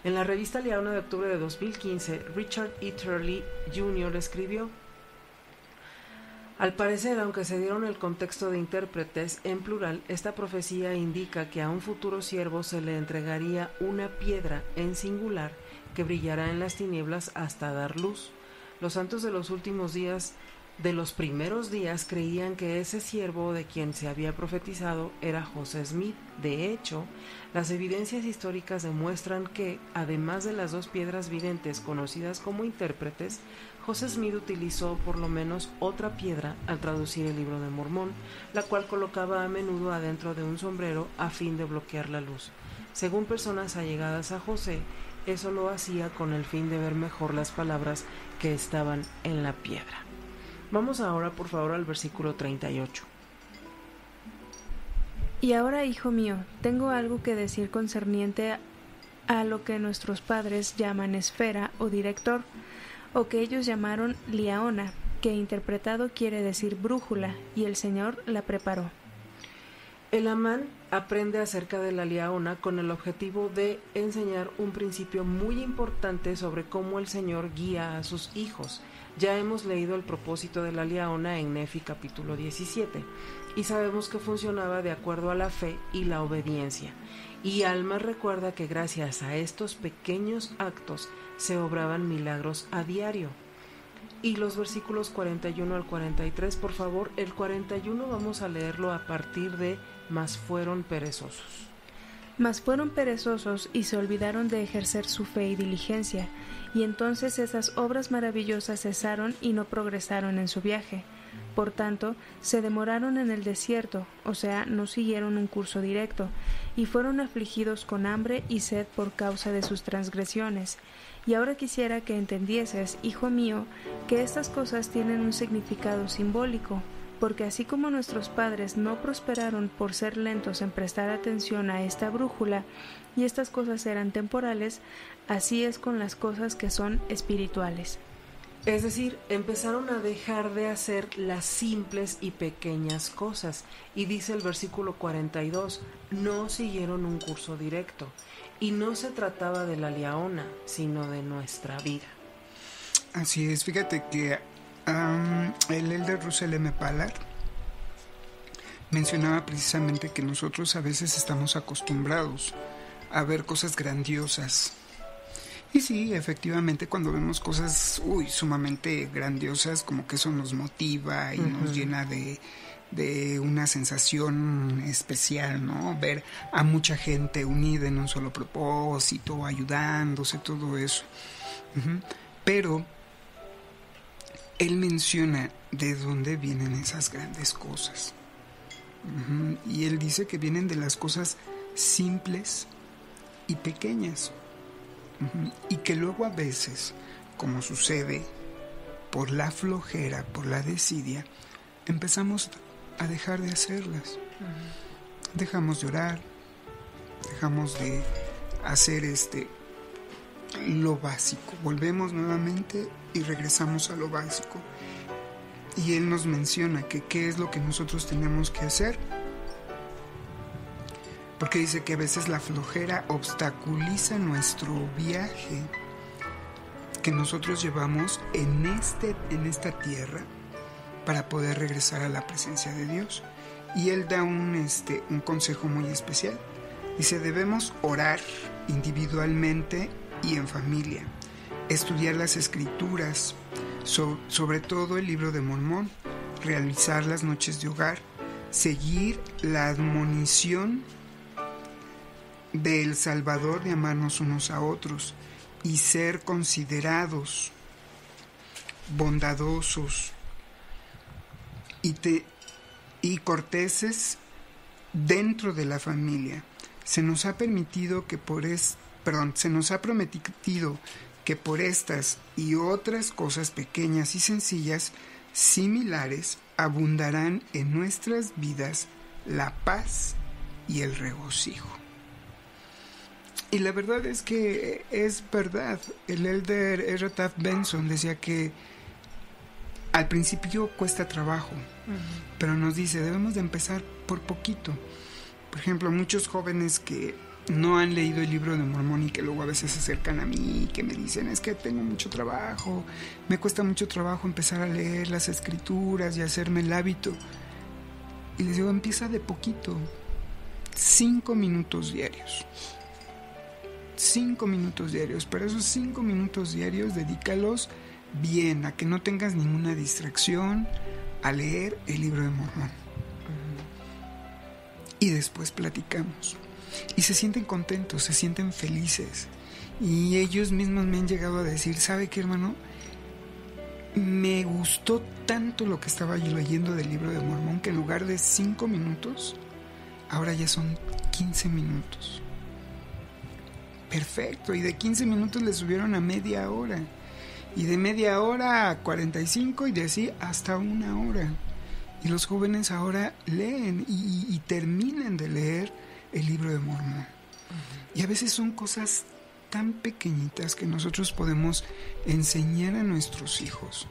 En la revista Liaona de octubre de 2015, Richard E. Turley Jr. escribió: Al parecer, aunque se dieron el contexto de intérpretes en plural, esta profecía indica que a un futuro siervo se le entregaría una piedra en singular que brillará en las tinieblas hasta dar luz. Los santos de los últimos días, de los primeros días, creían que ese siervo de quien se había profetizado era José Smith. De hecho, las evidencias históricas demuestran que, además de las 2 piedras videntes conocidas como intérpretes, José Smith utilizó por lo menos otra piedra al traducir el Libro de Mormón, la cual colocaba a menudo adentro de un sombrero a fin de bloquear la luz. Según personas allegadas a José, eso lo hacía con el fin de ver mejor las palabras que estaban en la piedra. Vamos ahora, por favor, al versículo 38.
Y ahora, hijo mío, tengo algo que decir concerniente a lo que nuestros padres llaman esfera o director, o que ellos llamaron liaona, que interpretado quiere decir brújula, y el Señor la preparó.
El amán aprende acerca de la liaona con el objetivo de enseñar un principio muy importante sobre cómo el Señor guía a sus hijos. Ya hemos leído el propósito de la liaona en Nefi capítulo 17 y sabemos que funcionaba de acuerdo a la fe y la obediencia. Y Alma recuerda que gracias a estos pequeños actos se obraban milagros a diario. Y los versículos 41 al 43, por favor, el 41 vamos a leerlo a partir de «Mas fueron perezosos».
Mas fueron perezosos y se olvidaron de ejercer su fe y diligencia, y entonces esas obras maravillosas cesaron y no progresaron en su viaje. Por tanto, se demoraron en el desierto, o sea, no siguieron un curso directo, y fueron afligidos con hambre y sed por causa de sus transgresiones. Y ahora quisiera que entendieses, hijo mío, que estas cosas tienen un significado simbólico, porque así como nuestros padres no prosperaron por ser lentos en prestar atención a esta brújula, y estas cosas eran temporales, así es con las cosas que son espirituales.
Es decir, empezaron a dejar de hacer las simples y pequeñas cosas. Y dice el versículo 42, no siguieron un curso directo. Y no se trataba de la liaona, sino de nuestra vida.
Así es, fíjate que el elder Russell M. Ballard mencionaba precisamente que nosotros a veces estamos acostumbrados a ver cosas grandiosas. Y sí, efectivamente, cuando vemos cosas sumamente grandiosas, como que eso nos motiva y nos llena de una sensación especial, ¿no? Ver a mucha gente unida en un solo propósito, ayudándose, todo eso. Pero él menciona de dónde vienen esas grandes cosas. Y él dice que vienen de las cosas simples y pequeñas. Y que luego a veces, como sucede, por la flojera, por la desidia, empezamos a dejar de hacerlas. Dejamos de orar, dejamos de hacer lo básico. Volvemos nuevamente y regresamos a lo básico. Y él nos menciona que qué es lo que nosotros tenemos que hacer. Porque dice que a veces la flojera obstaculiza nuestro viaje que nosotros llevamos en esta tierra para poder regresar a la presencia de Dios. Y él da un consejo muy especial. Dice, debemos orar individualmente y en familia, estudiar las escrituras, sobre todo el Libro de Mormón, realizar las noches de hogar, seguir la admonición del Salvador de amarnos unos a otros y ser considerados, bondadosos y corteses dentro de la familia. Se nos ha prometido que por estas y otras cosas pequeñas y sencillas similares abundarán en nuestras vidas la paz y el regocijo. Y la verdad es que es verdad. El elder R. Taft Benson decía que al principio cuesta trabajo, pero nos dice, debemos de empezar por poquito. Por ejemplo, muchos jóvenes que no han leído el Libro de Mormón y que luego a veces se acercan a mí y que me dicen, es que tengo mucho trabajo, me cuesta mucho trabajo empezar a leer las escrituras y hacerme el hábito. Y les digo, empieza de poquito, 5 minutos diarios. 5 minutos diarios, pero esos 5 minutos diarios dedícalos bien, a que no tengas ninguna distracción, a leer el Libro de Mormón. Y después platicamos. Y se sienten contentos, se sienten felices. Y ellos mismos me han llegado a decir, ¿sabe qué, hermano? Me gustó tanto lo que estaba yo leyendo del Libro de Mormón que en lugar de 5 minutos, ahora ya son 15 minutos. Perfecto, y de 15 minutos le subieron a media hora. Y de media hora a 45 y de así hasta 1 hora. Y los jóvenes ahora leen y terminan de leer el Libro de Mormón. Y a veces son cosas tan pequeñitas que nosotros podemos enseñar a nuestros hijos.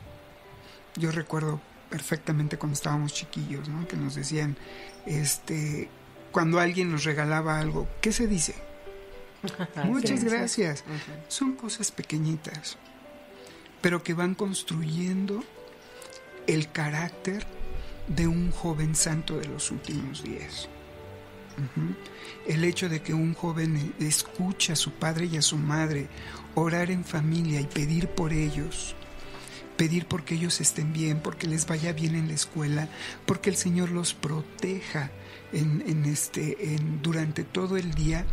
Yo recuerdo perfectamente cuando estábamos chiquillos, ¿no? Que nos decían, cuando alguien nos regalaba algo, ¿qué se dice? Muchas gracias. Son cosas pequeñitas, pero que van construyendo el carácter de un joven santo de los últimos días. El hecho de que un joven escuche a su padre y a su madre orar en familia y pedir por ellos, pedir porque ellos estén bien, porque les vaya bien en la escuela, porque el Señor los proteja durante todo el día.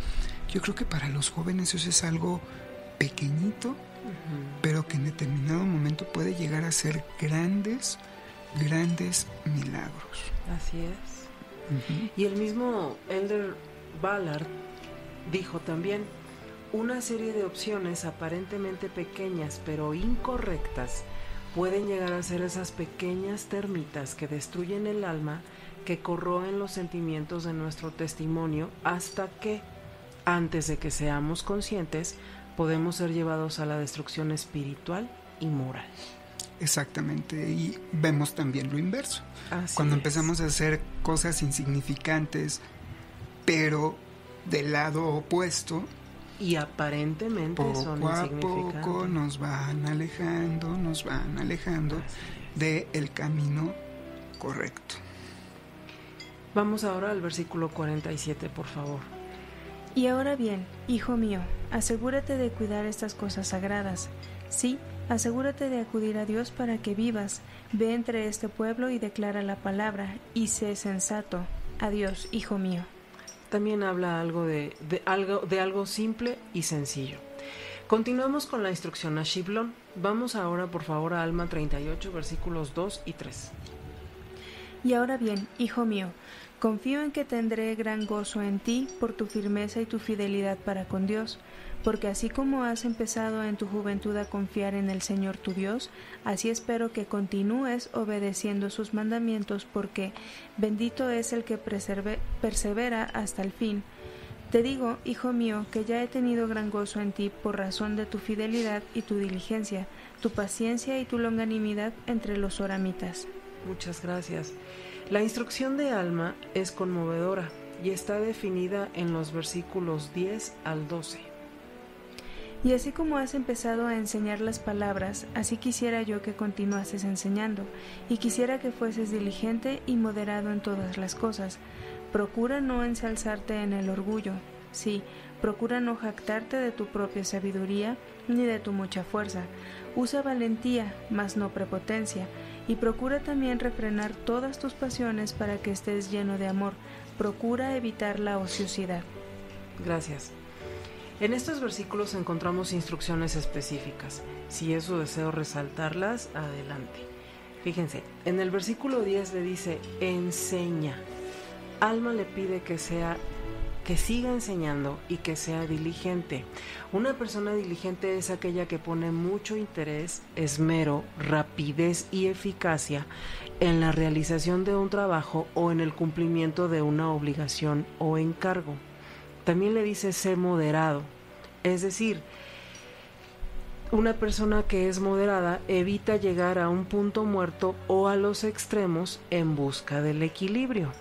Yo creo que para los jóvenes eso es algo pequeñito, pero que en determinado momento puede llegar a ser grandes milagros.
Así es. Y el mismo Elder Ballard dijo también, una serie de opciones aparentemente pequeñas pero incorrectas pueden llegar a ser esas pequeñas termitas que destruyen el alma, que corroen los sentimientos de nuestro testimonio hasta que, antes de que seamos conscientes, podemos ser llevados a la destrucción espiritual y moral.
Exactamente, y vemos también lo inverso.
Así
cuando
es.
Empezamos a hacer cosas insignificantes, pero del lado opuesto,
y aparentemente son
poco a
insignificantes.
poco nos van alejando del camino correcto.
Vamos ahora al versículo 47, por favor.
Y ahora bien, hijo mío, asegúrate de cuidar estas cosas sagradas. Sí, asegúrate de acudir a Dios para que vivas. Ve entre este pueblo y declara la palabra, y sé sensato. Adiós, hijo mío.
También habla de algo simple y sencillo. Continuamos con la instrucción a Shiblón. Vamos ahora, por favor, a Alma 38, versículos 2 y 3.
Y ahora bien, hijo mío, confío en que tendré gran gozo en ti por tu firmeza y tu fidelidad para con Dios, porque así como has empezado en tu juventud a confiar en el Señor tu Dios, así espero que continúes obedeciendo sus mandamientos, porque bendito es el que persevera hasta el fin. Te digo, hijo mío, que ya he tenido gran gozo en ti por razón de tu fidelidad y tu diligencia, tu paciencia y tu longanimidad entre los oramitas.
Muchas gracias. La instrucción de Alma es conmovedora y está definida en los versículos 10 al 12.
Y así como has empezado a enseñar las palabras, así quisiera yo que continuases enseñando, y quisiera que fueses diligente y moderado en todas las cosas. Procura no ensalzarte en el orgullo, sí, procura no jactarte de tu propia sabiduría ni de tu mucha fuerza. Usa valentía, mas no prepotencia, y procura también refrenar todas tus pasiones para que estés lleno de amor. Procura evitar la ociosidad.
Gracias. En estos versículos encontramos instrucciones específicas. Si es su deseo resaltarlas, adelante. Fíjense, en el versículo 10 le dice, enseña. Alma le pide que siga enseñando y que sea diligente. Una persona diligente es aquella que pone mucho interés, esmero, rapidez y eficacia en la realización de un trabajo o en el cumplimiento de una obligación o encargo. También le dice sé moderado, es decir, una persona que es moderada evita llegar a un punto muerto o a los extremos en busca del equilibrio.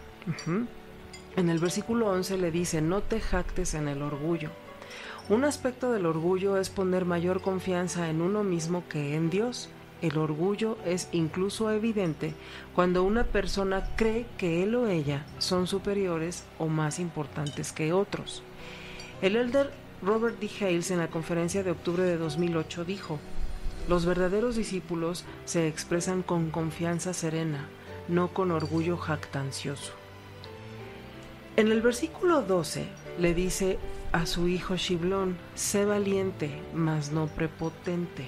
En el versículo 11 le dice, no te jactes en el orgullo. Un aspecto del orgullo es poner mayor confianza en uno mismo que en Dios. El orgullo es incluso evidente cuando una persona cree que él o ella son superiores o más importantes que otros. El elder Robert D. Hales en la conferencia de octubre de 2008 dijo, los verdaderos discípulos se expresan con confianza serena, no con orgullo jactancioso. En el versículo 12 le dice a su hijo Shiblón, sé valiente, mas no prepotente.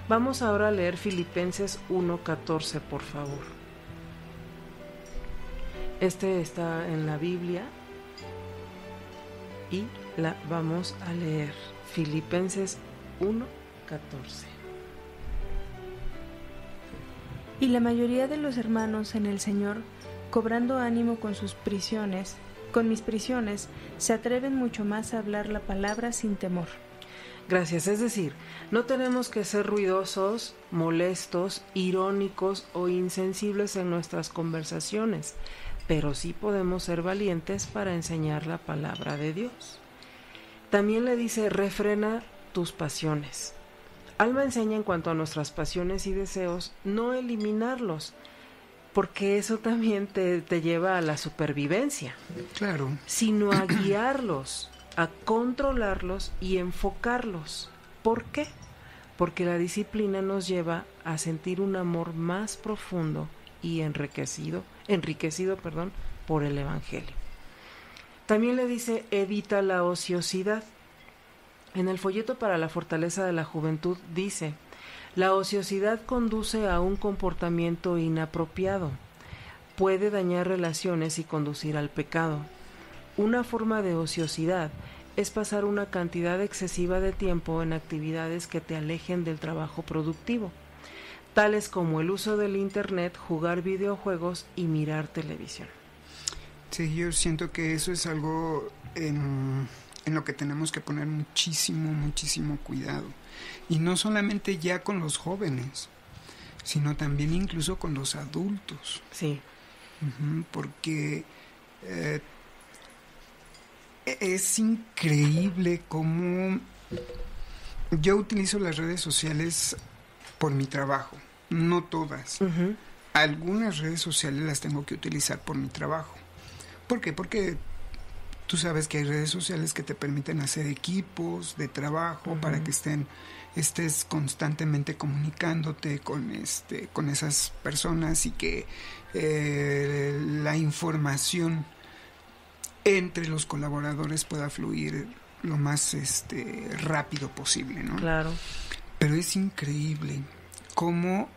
Vamos ahora a leer Filipenses 1:14, por favor. Este está en la Biblia y la vamos a leer. Filipenses 1:14.
Y la mayoría de los hermanos en el Señor, cobrando ánimo con mis prisiones, se atreven mucho más a hablar la palabra sin temor.
Gracias, es decir, no tenemos que ser ruidosos, molestos, irónicos o insensibles en nuestras conversaciones, pero sí podemos ser valientes para enseñar la palabra de Dios. También le dice, refrena tus pasiones. Alma enseña en cuanto a nuestras pasiones y deseos, no eliminarlos, porque eso también te lleva a la supervivencia.
Claro.
Sino a guiarlos, a controlarlos y enfocarlos. ¿Por qué? Porque la disciplina nos lleva a sentir un amor más profundo y enriquecido por el Evangelio. También le dice, evita la ociosidad. En el folleto para la fortaleza de la juventud dice, la ociosidad conduce a un comportamiento inapropiado, puede dañar relaciones y conducir al pecado. Una forma de ociosidad es pasar una cantidad excesiva de tiempo en actividades que te alejen del trabajo productivo, tales como el uso del internet, jugar videojuegos y mirar televisión.
Sí, yo siento que eso es algo en lo que tenemos que poner muchísimo cuidado. Y no solamente ya con los jóvenes, sino también incluso con los adultos.
Sí.
Porque es increíble cómo yo utilizo las redes sociales por mi trabajo, no todas. Algunas redes sociales las tengo que utilizar por mi trabajo. ¿Por qué? Porque tú sabes que hay redes sociales que te permiten hacer equipos de trabajo para que estés constantemente comunicándote con esas personas y que la información entre los colaboradores pueda fluir lo más rápido posible, ¿no?
Claro.
Pero es increíble cómo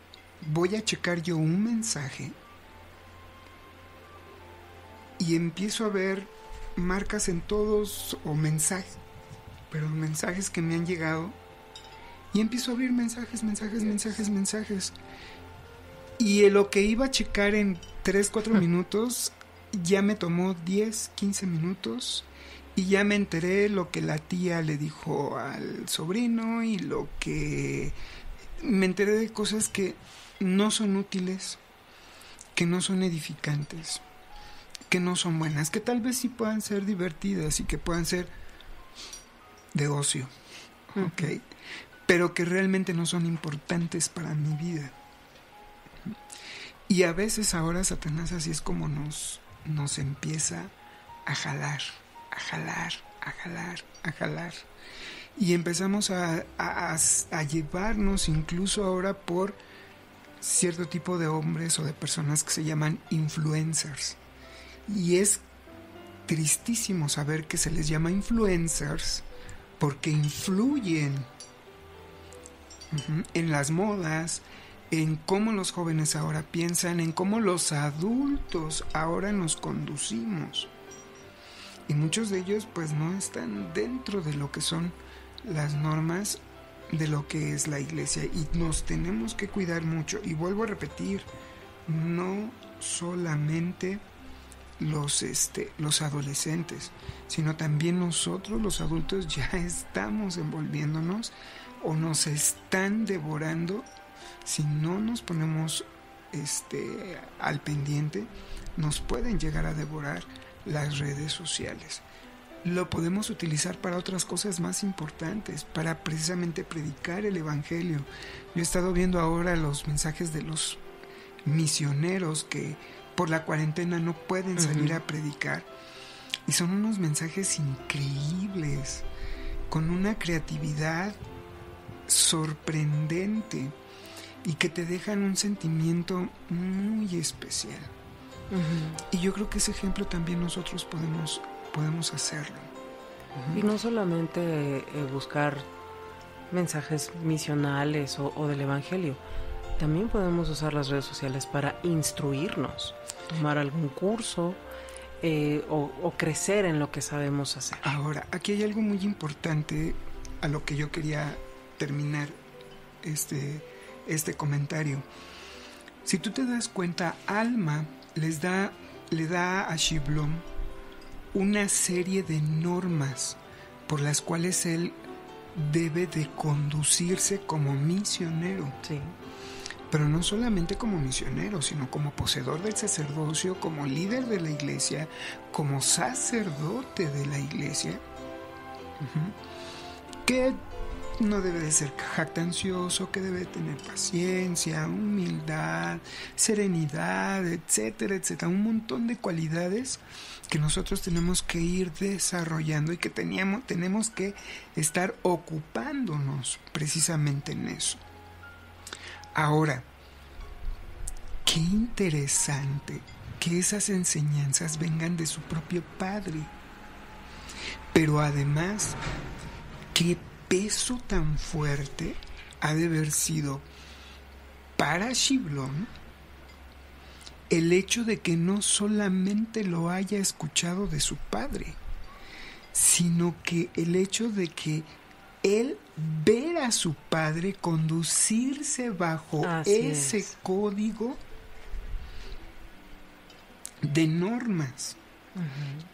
voy a checar yo un mensaje y empiezo a ver marcas en todos o mensajes que me han llegado y empiezo a abrir mensajes y lo que iba a checar en 3-4 minutos ya me tomó 10-15 minutos y ya me enteré lo que la tía le dijo al sobrino y lo que me enteré de cosas que no son útiles, que no son edificantes, que no son buenas, que tal vez sí puedan ser divertidas y que puedan ser de ocio, ¿ok? Pero que realmente no son importantes para mi vida. Y a veces ahora Satanás así es como nos empieza a jalar. Y empezamos a llevarnos incluso ahora por cierto tipo de hombres o de personas que se llaman influencers. Y es tristísimo saber que se les llama influencers porque influyen en las modas, en cómo los jóvenes ahora piensan, en cómo los adultos ahora nos conducimos. Y muchos de ellos pues no están dentro de lo que son las normas de lo que es la iglesia y nos tenemos que cuidar mucho. Y vuelvo a repetir, no solamente los adolescentes, sino también nosotros los adultos ya estamos envolviéndonos o nos están devorando. Si no nos ponemos al pendiente, nos pueden llegar a devorar las redes sociales. Lo podemos utilizar para otras cosas más importantes, para precisamente predicar el Evangelio. Yo he estado viendo ahora los mensajes de los misioneros que por la cuarentena no pueden salir a predicar, y son unos mensajes increíbles, con una creatividad sorprendente y que te dejan un sentimiento muy especial. Y yo creo que ese ejemplo también nosotros podemos hacerlo.
Y no solamente buscar mensajes misionales o del Evangelio, también podemos usar las redes sociales para instruirnos, tomar algún curso o crecer en lo que sabemos hacer.
Ahora, aquí hay algo muy importante a lo que yo quería terminar este comentario. Si tú te das cuenta, Alma le da a Shiblom una serie de normas por las cuales él debe de conducirse como misionero.
Sí.
Pero no solamente como misionero, sino como poseedor del sacerdocio, como líder de la iglesia, como sacerdote de la iglesia, que no debe de ser jactancioso, que debe de tener paciencia, humildad, serenidad, etcétera, etcétera. Un montón de cualidades que nosotros tenemos que ir desarrollando y que tenemos que estar ocupándonos precisamente en eso. Ahora, qué interesante que esas enseñanzas vengan de su propio padre. Pero además, qué peso tan fuerte ha de haber sido para Shiblom el hecho de que no solamente lo haya escuchado de su padre, sino que el hecho de que él ver a su padre conducirse bajo ese código de normas.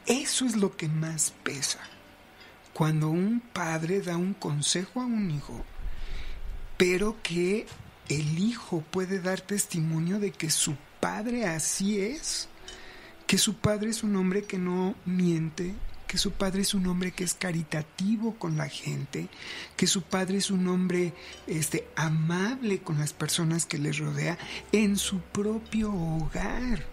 Eso es lo que más pesa. Cuando un padre da un consejo a un hijo, pero que el hijo puede dar testimonio de que su padre así es, que su padre es un hombre que no miente, que su padre es un hombre que es caritativo con la gente, que su padre es un hombre amable con las personas que les rodea en su propio hogar,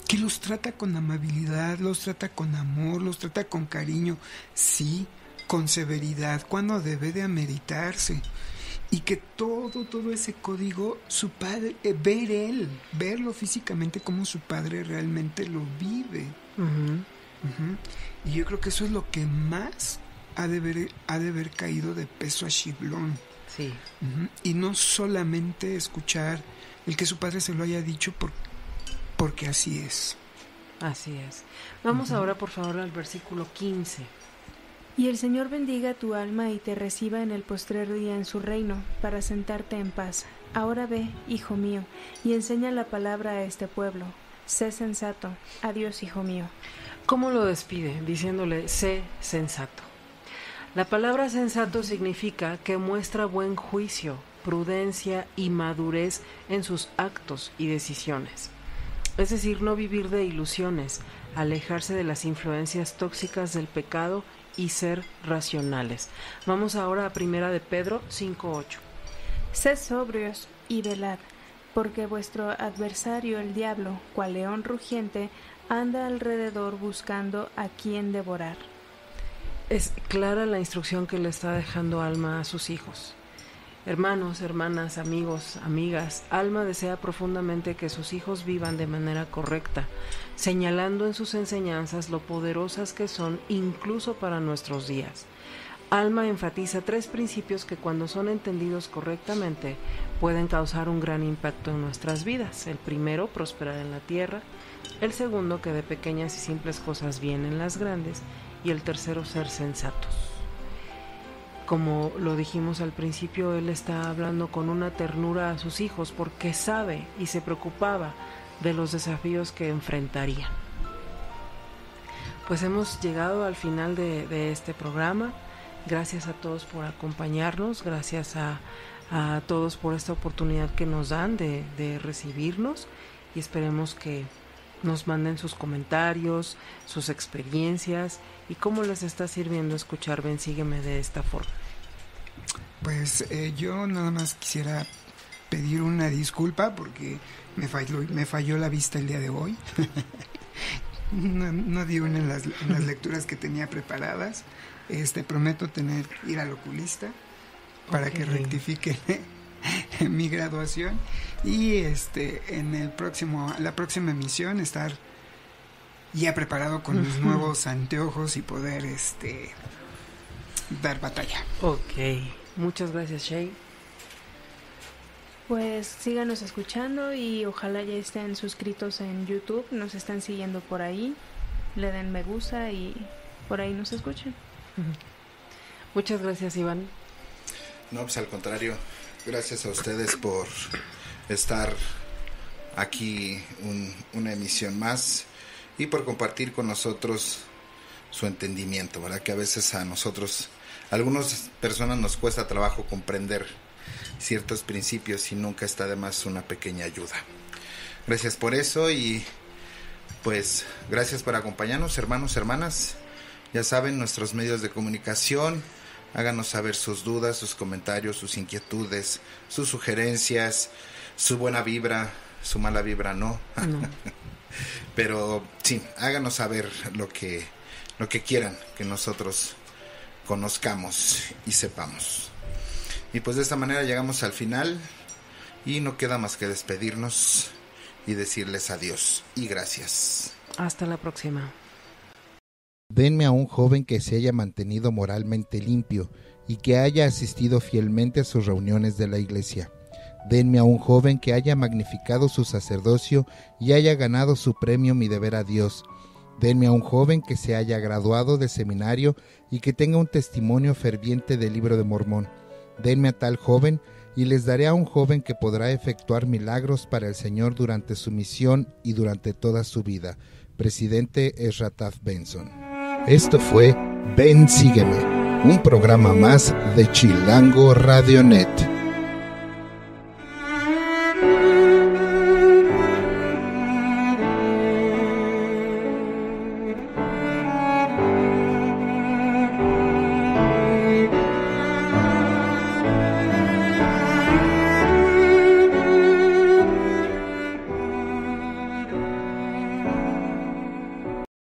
que los trata con amabilidad, los trata con amor, los trata con cariño, sí, con severidad cuando debe de ameritarse, y que todo ese código, su padre, verlo físicamente como su padre realmente lo vive. Y yo creo que eso es lo que más ha de haber caído de peso a Shiblom.
Sí.
Y no solamente escuchar el que su padre se lo haya dicho porque así es.
Así es. Vamos ahora, por favor, al versículo 15.
Y el Señor bendiga tu alma y te reciba en el postrer día en su reino, para sentarte en paz. Ahora ve, hijo mío, y enseña la palabra a este pueblo. Sé sensato. Adiós, hijo mío.
¿Cómo lo despide? Diciéndole, sé sensato. La palabra sensato significa que muestra buen juicio, prudencia y madurez en sus actos y decisiones. Es decir, no vivir de ilusiones, alejarse de las influencias tóxicas del pecado y ser racionales. Vamos ahora a 1 de Pedro 5:8.
Sed sobrios y velad, porque vuestro adversario el diablo, cual león rugiente, anda alrededor buscando a quien devorar.
Es clara la instrucción que le está dejando Alma a sus hijos. Hermanos, hermanas, amigos, amigas, Alma desea profundamente que sus hijos vivan de manera correcta, señalando en sus enseñanzas lo poderosas que son incluso para nuestros días. Alma enfatiza 3 principios que cuando son entendidos correctamente pueden causar un gran impacto en nuestras vidas. El primero, prosperar en la tierra. El segundo, que de pequeñas y simples cosas vienen las grandes. Y el tercero, ser sensatos. Como lo dijimos al principio, él está hablando con una ternura a sus hijos porque sabe y se preocupaba de los desafíos que enfrentarían. Pues hemos llegado al final de este programa. Gracias a todos por acompañarnos, gracias a todos por esta oportunidad que nos dan de recibirnos, y esperemos que nos manden sus comentarios, sus experiencias y cómo les está sirviendo escuchar Ven, Sígueme de esta forma.
Pues yo nada más quisiera pedir una disculpa porque me falló la vista el día de hoy. No di una en las lecturas que tenía preparadas. Prometo ir al oculista para que rectifique mi graduación y en la próxima emisión estar ya preparado con mis nuevos anteojos y poder dar batalla.
Ok, muchas gracias, Shay.
Pues síganos escuchando y ojalá ya estén suscritos en YouTube, nos están siguiendo por ahí, le den me gusta y por ahí nos escuchen.
Muchas gracias, Iván.
No, pues al contrario, gracias a ustedes por estar aquí una emisión más y por compartir con nosotros su entendimiento, ¿verdad? Que a veces a nosotros, a algunas personas nos cuesta trabajo comprender ciertos principios y nunca está de más una pequeña ayuda. Gracias por eso y pues gracias por acompañarnos, hermanos, hermanas. Ya saben, nuestros medios de comunicación, háganos saber sus dudas, sus comentarios, sus inquietudes, sus sugerencias, su buena vibra, su mala vibra no. Pero sí, háganos saber lo que quieran que nosotros conozcamos y sepamos. Y pues de esta manera llegamos al final y no queda más que despedirnos y decirles adiós y gracias.
Hasta la próxima.
Denme a un joven que se haya mantenido moralmente limpio y que haya asistido fielmente a sus reuniones de la iglesia. Denme a un joven que haya magnificado su sacerdocio y haya ganado su premio Mi Deber a Dios. Denme a un joven que se haya graduado de seminario y que tenga un testimonio ferviente del Libro de Mormón. Denme a tal joven y les daré a un joven que podrá efectuar milagros para el Señor durante su misión y durante toda su vida. Presidente Ezra Taft Benson. Esto fue Ven, Sígueme, un programa más de Chilango Radio Net.